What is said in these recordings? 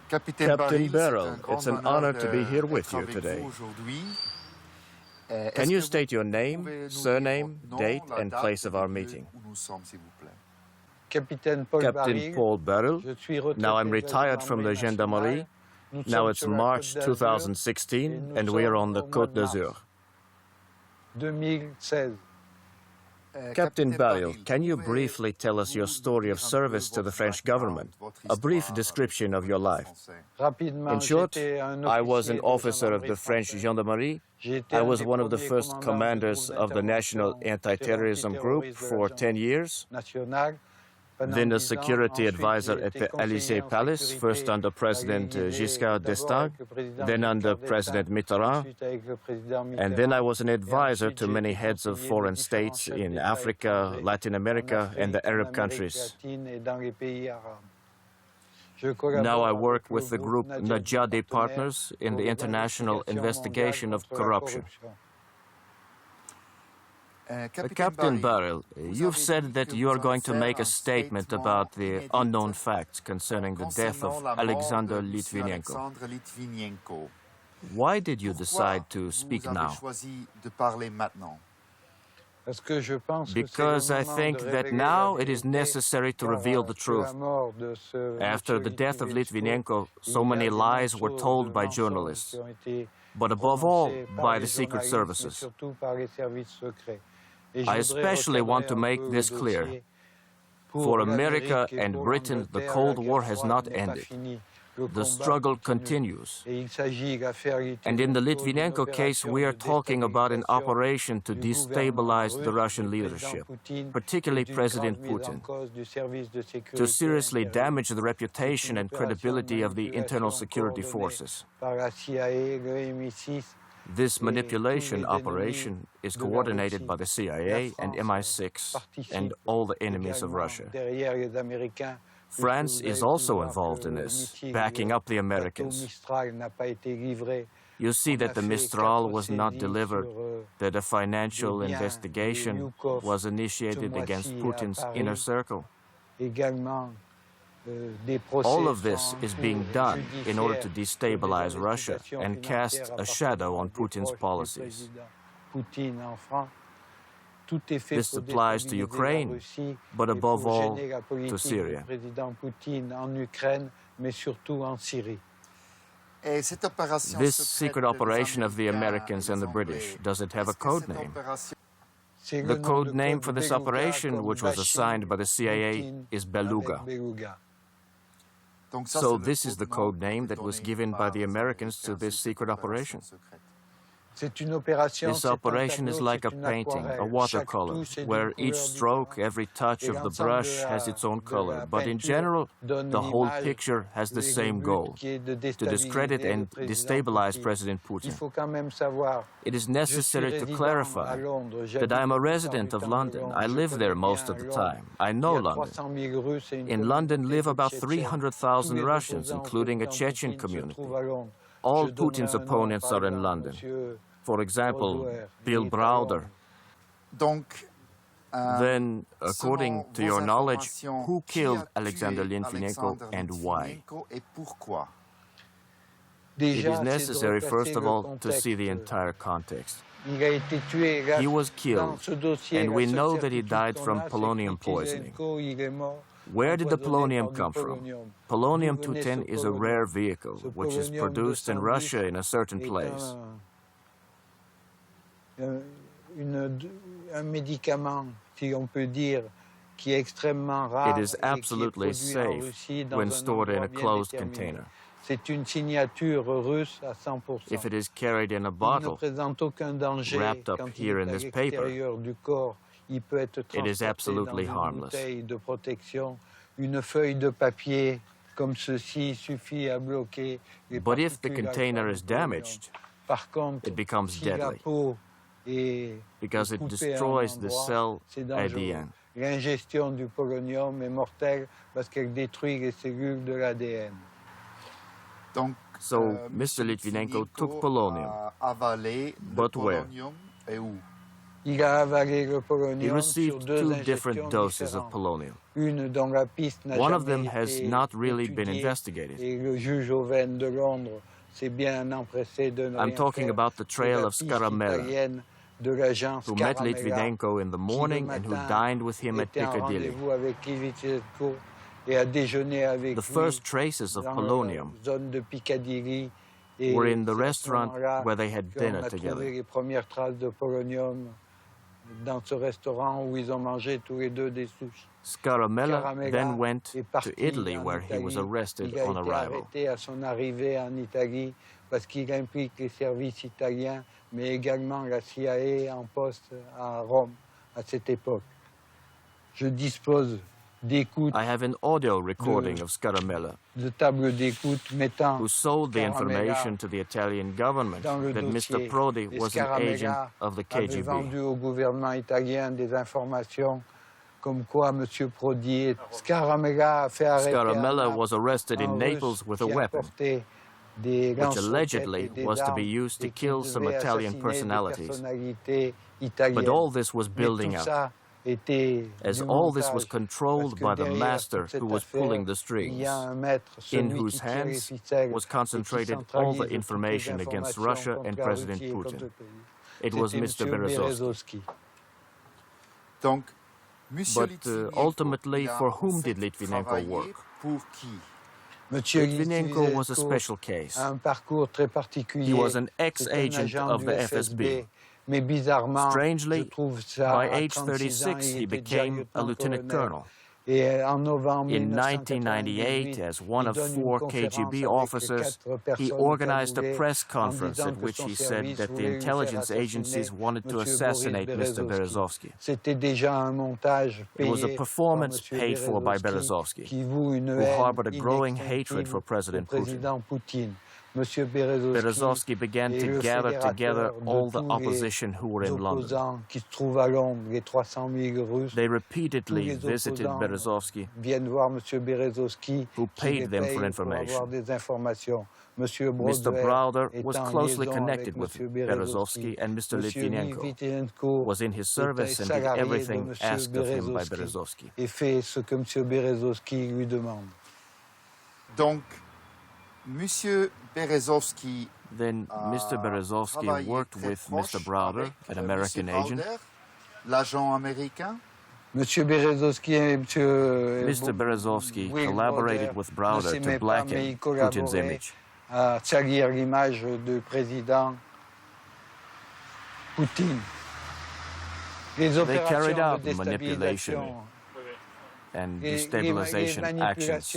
Captain Barril, it's an honor to be here with you today. Can you state your name, surname, date, and place of our meeting? Captain Paul Barill. Now I'm retired from the Gendarmerie. Now it's March 2016, and we are on the Côte d'Azur. 2016. Captain Barril, can you briefly tell us your story of service to the French government? A brief description of your life. In short, I was an officer of the French Gendarmerie. I was one of the first commanders of the National Anti-Terrorism Group for 10 years. Then a security advisor at the Élysée Palace, first under President Giscard d'Estaing, then under President Mitterrand, and then I was an advisor to many heads of foreign states in Africa, Latin America, and the Arab countries. Now I work with the group Najadi Partners in the international investigation of corruption. Captain Barril, you've said that you are going to make a statement about the unknown facts concerning the death of Alexander Litvinenko. Why did you decide to speak now? Because I think that now it is necessary to reveal the truth. After the death of Litvinenko, so many lies were told by journalists, but above all, by the secret services. I especially want to make this clear. For America and Britain, the Cold War has not ended. The struggle continues. And in the Litvinenko case, we are talking about an operation to destabilize the Russian leadership, particularly President Putin, to seriously damage the reputation and credibility of the internal security forces. This manipulation operation is coordinated by the CIA and MI6 and all the enemies of Russia. France is also involved in this, backing up the Americans. You see that the Mistral was not delivered, that a financial investigation was initiated against Putin's inner circle. All of this is being done in order to destabilize Russia and cast a shadow on Putin's policies. This applies to Ukraine, but above all, to Syria. This secret operation of the Americans and the British, does it have a code name? The code name for this operation, which was assigned by the CIA, is Beluga. So this is the code name that was given by the Americans to this secret operation. This operation is like a painting, a watercolor, where each stroke, every touch of the brush has its own color. But in general, the whole picture has the same goal, to discredit and destabilize President Putin. It is necessary to clarify that I am a resident of London. I live there most of the time. I know London. In London live about 300,000 Russians, including a Chechen community. All Putin's opponents are in London. For example, Bill Browder. Then, according to your knowledge, who killed Alexander Litvinenko and why? It is necessary, first of all, to see the entire context. He was killed, and we know that he died from polonium poisoning. Where did the polonium come from? Polonium-210 is a rare vehicle, which is produced in Russia in a certain place. It is absolutely safe when stored in a closed container. If it is carried in a bottle, wrapped up here in this paper, it is absolutely harmless. But if the container is damaged, it becomes deadly, because it destroys the cell at the end. So, Mr. Litvinenko took polonium, but where? He received 2 different doses of polonium. One of them has not really been investigated. I'm talking about the trail of Scaramella, who met Litvinenko in the morning and who dined with him at Piccadilly. The first traces of polonium were in the restaurant where they had dinner together. Scaramella then went to Italy, where he was arrested on arrival. I have an audio recording of Scaramella, who sold the information to the Italian government that Mr. Prodi was an agent of the KGB. Scaramella was arrested in Naples with a weapon, which allegedly was to be used to kill some Italian personalities. But all this was building up, as all this was controlled by the master who was pulling the strings, in whose hands was concentrated all the information against Russia and President Putin. It was Mr. Berezovsky. But ultimately, for whom did Litvinenko work? Litvinenko was a special case. He was an ex-agent of the FSB. Strangely, by age 36, he became a lieutenant colonel. In 1998, as one of 4 KGB officers, he organized a press conference at which he said that the intelligence agencies wanted to assassinate Mr. Berezovsky. It was a performance paid for by Berezovsky, who harbored a growing hatred for President Putin. Berezovsky began to gather together all the opposition who were in London. They repeatedly visited Berezovsky, who paid them for information. Mr. Browder was closely connected with Berezovsky, and Mr. Litvinenko was in his service and did everything asked of him by Berezovsky. Then Mr. Berezovsky worked with Mr. Browder, an American agent. Mr. Berezovsky collaborated with Browder to blacken Putin's image. They carried out manipulation and destabilization actions.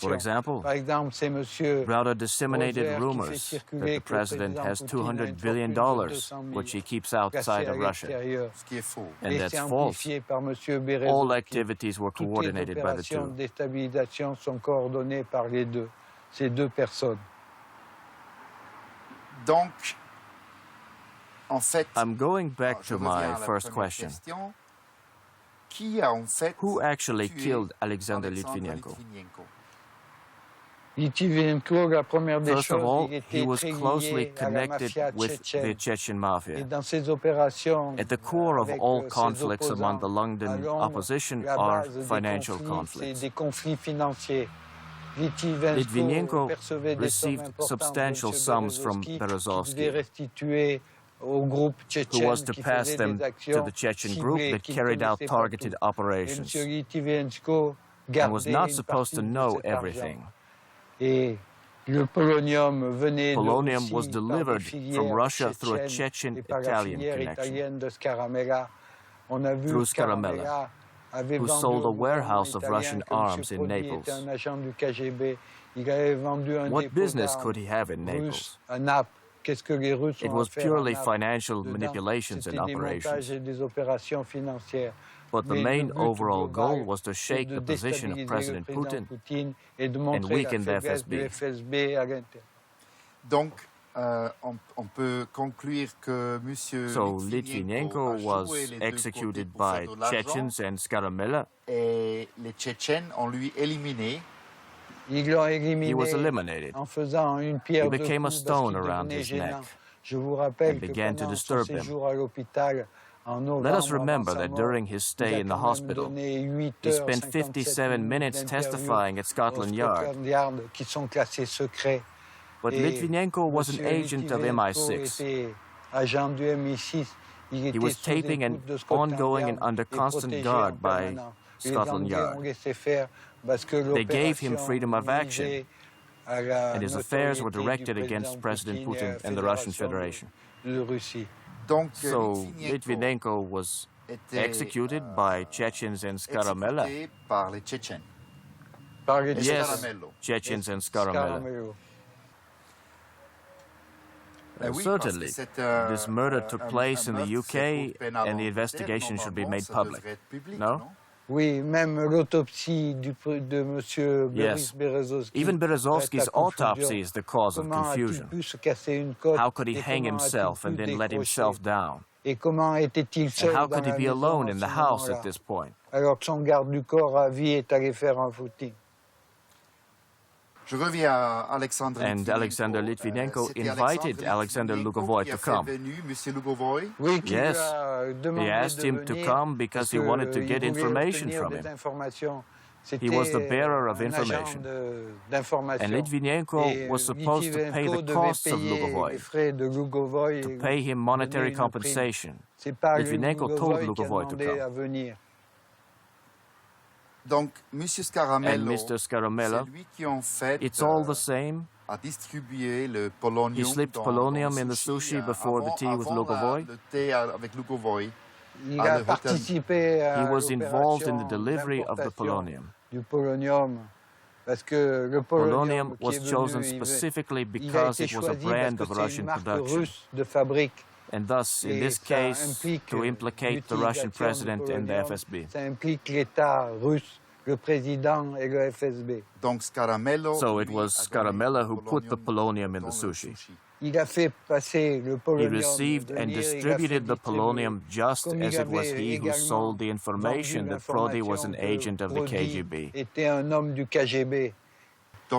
For example, Browder disseminated rumors that the president has $200 billion, which he keeps outside of Russia. And that's false. All activities were coordinated by the two. I'm going back to my first question. Who actually killed Alexander Litvinenko? First of all, he was closely connected with the Chechen mafia. At the core of all conflicts among the London opposition are financial conflicts. Litvinenko received substantial sums from Berezovsky, who was to pass them to the Chechen group that carried out targeted operations and was not supposed to know everything. Polonium was delivered from Russia through a Chechen-Italian connection, through Scaramella, who sold a warehouse of Russian arms in Naples. What business could he have in Naples? It was purely financial manipulations and operations. But the main overall goal was to shake the position of President Putin and weaken the FSB. So Litvinenko was executed by Chechens and Scaramella. He was eliminated. He became a stone around his neck. and began to disturb him. Let us remember that during his stay in the hospital, he spent 57 minutes testifying at Scotland Yard. But Litvinenko was an agent of MI6. He was taping and ongoing and under constant guard by Scotland Yard. They gave him freedom of action, and his affairs were directed against President Putin and the Russian Federation. So Litvinenko was executed by Chechens and Skaramella. Yes, Chechens and Skaramella. Certainly, this murder took place in the UK and the investigation should be made public. No? Oui, même l'autopsie de Monsieur Yes. Even Berezovsky's autopsy is the cause of confusion. How could he hang himself and then let himself down? And how could he be alone in the house at this point? Alors que son garde du corps à vie est allé faire un footing. And Alexander Litvinenko invited Alexander Lugovoy to come. Yes, he asked him to come because he wanted to get information from him. He was the bearer of information. And Litvinenko was supposed to pay the costs of Lugovoy, to pay him monetary compensation. Litvinenko told Lugovoy to come. And Mr. Skaramella, it's all the same. He slipped polonium in the sushi before the tea with Lugovoy. He was involved in the delivery of the polonium. Polonium was chosen specifically because it was a brand of Russian production. And thus, in this case, to implicate the Russian president and the FSB. So it was Skaramella who put the polonium in the sushi. He received and distributed the polonium just as it was he who sold the information that Prodi was an agent of the KGB.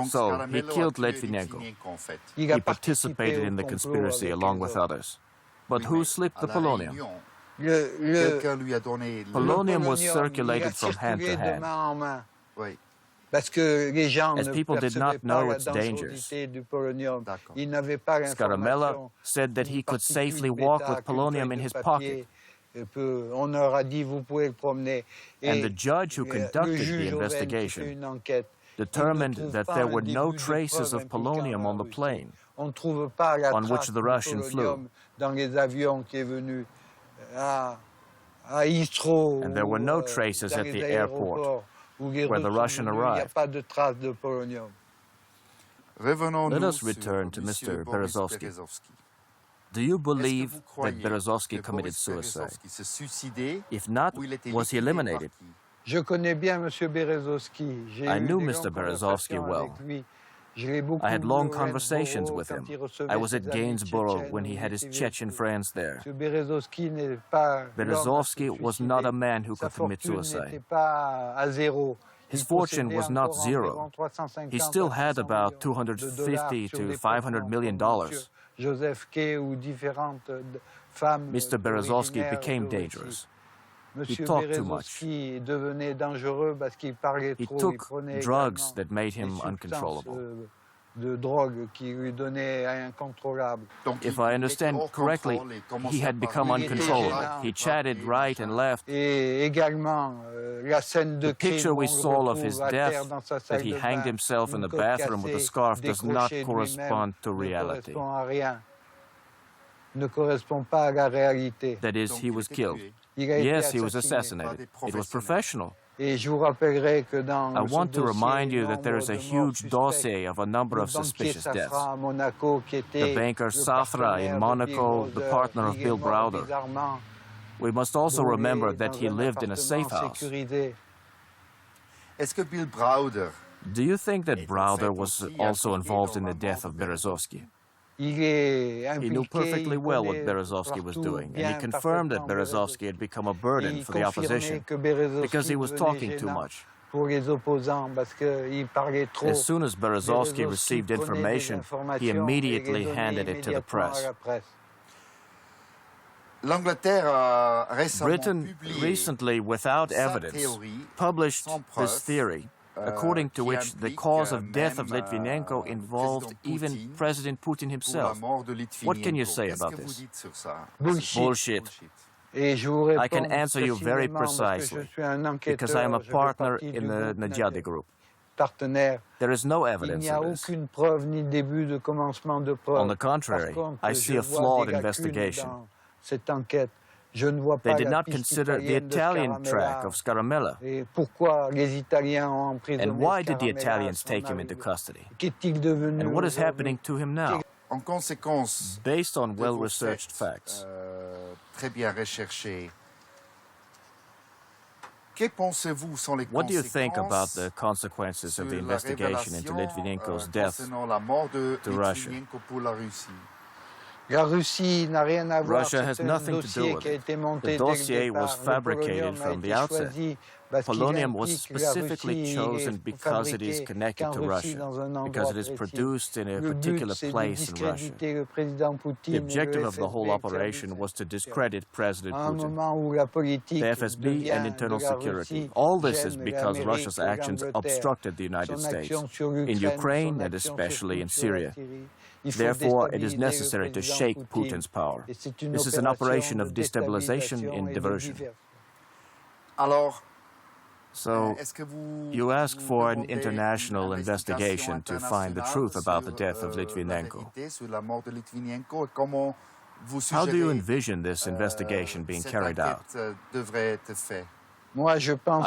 So he killed Litvinenko. He participated in the conspiracy along with others. But who slipped the polonium? Polonium was circulated from hand to hand, as people did not know its dangers. Skaramella said that he could safely walk with polonium in his pocket. And the judge who conducted the investigation determined that there were no traces of polonium on the plane on which the Russian flew. And there were no traces at the airport where the Russian arrived. Let us return to Mr. Berezovsky. Do you believe that Berezovsky committed suicide? If not, was he eliminated? I knew Mr. Berezovsky well. I had long conversations with him. I was at Gainsborough when he had his Chechen friends there. Berezovsky was not a man who could commit suicide. His fortune was not zero. He still had about $250 to $500 million. Mr. Berezovsky became dangerous. He talked too much. He took drugs that made him uncontrollable. If I understand correctly, he had become uncontrollable. He chatted right and left. The picture we saw of his death, that he hanged himself in the bathroom with a scarf, does not correspond to reality. That is, he was killed. Yes, he was assassinated. It was professional. I want to remind you that there is a huge dossier of a number of suspicious deaths. The banker Safra in Monaco, the partner of Bill Browder. We must also remember that he lived in a safe house. Do you think that Browder was also involved in the death of Berezovsky? He knew perfectly well what Berezovsky was doing, and he confirmed that Berezovsky had become a burden for the opposition because he was talking too much. pour les opposants parce qu'il parlait trop. As soon as Berezovsky received information, he immediately handed it to the press. Britain recently, without evidence, published this theory, according to which the cause of death of Litvinenko involved even President Putin himself. What can you say about this? Bullshit. I can answer you very precisely, because I am a partner in the Nagiadi group. There is no evidence of this. On the contrary, I see a flawed investigation. They did not consider the Italian track of Scaramella. And why did the Italians take him into custody? And what is happening to him now? Based on well-researched facts, what do you think about the consequences of the investigation into Litvinenko's death to Russia? Russia has nothing to do with it. The dossier was fabricated from the outset. Polonium was specifically chosen because it is connected to Russia, because it is produced in a particular place in Russia. The objective of the whole operation was to discredit President Putin, the FSB and internal security. All this is because Russia's actions obstructed the United States, in Ukraine and especially in Syria. Therefore, it is necessary to shake Putin's power. This is an operation of destabilization and diversion. So, you ask for an international investigation to find the truth about the death of Litvinenko. How do you envision this investigation being carried out?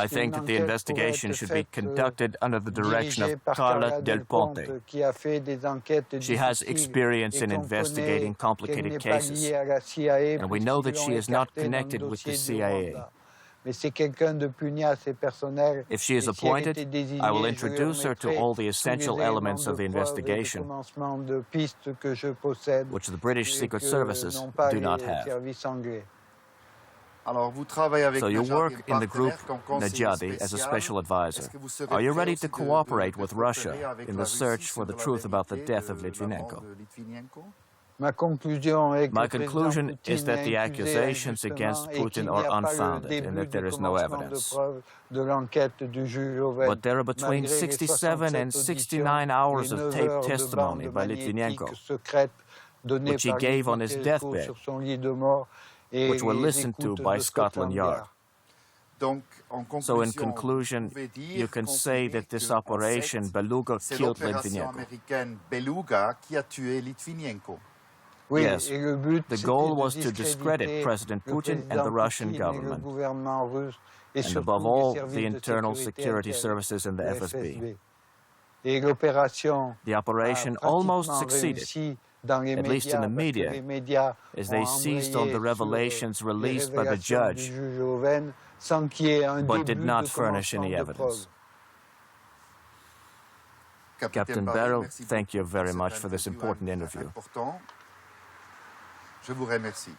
I think that the investigation should be conducted under the direction of Carla Del Ponte. She has experience in investigating complicated cases, and we know that she is not connected with the CIA. If she is appointed, I will introduce her to all the essential elements of the investigation, which the British Secret Services do not have. So you work in the group Nagiadi as a special advisor. Are you ready to cooperate with Russia in the search for the truth about the death of Litvinenko? My conclusion is that the accusations against Putin are unfounded and that there is no evidence. But there are between 67 and 69 hours of taped testimony by Litvinenko, which he gave on his deathbed, which were listened to by Scotland Yard. So in conclusion, you can say that this operation Beluga killed Litvinenko. Yes, the goal was to discredit President Putin and the Russian government, and above all, the internal security services and the FSB. The operation almost succeeded, at least in the media, as they seized on the revelations released by the judge, but did not furnish any evidence. Captain Barril, thank you very much for this important interview. Je vous remercie.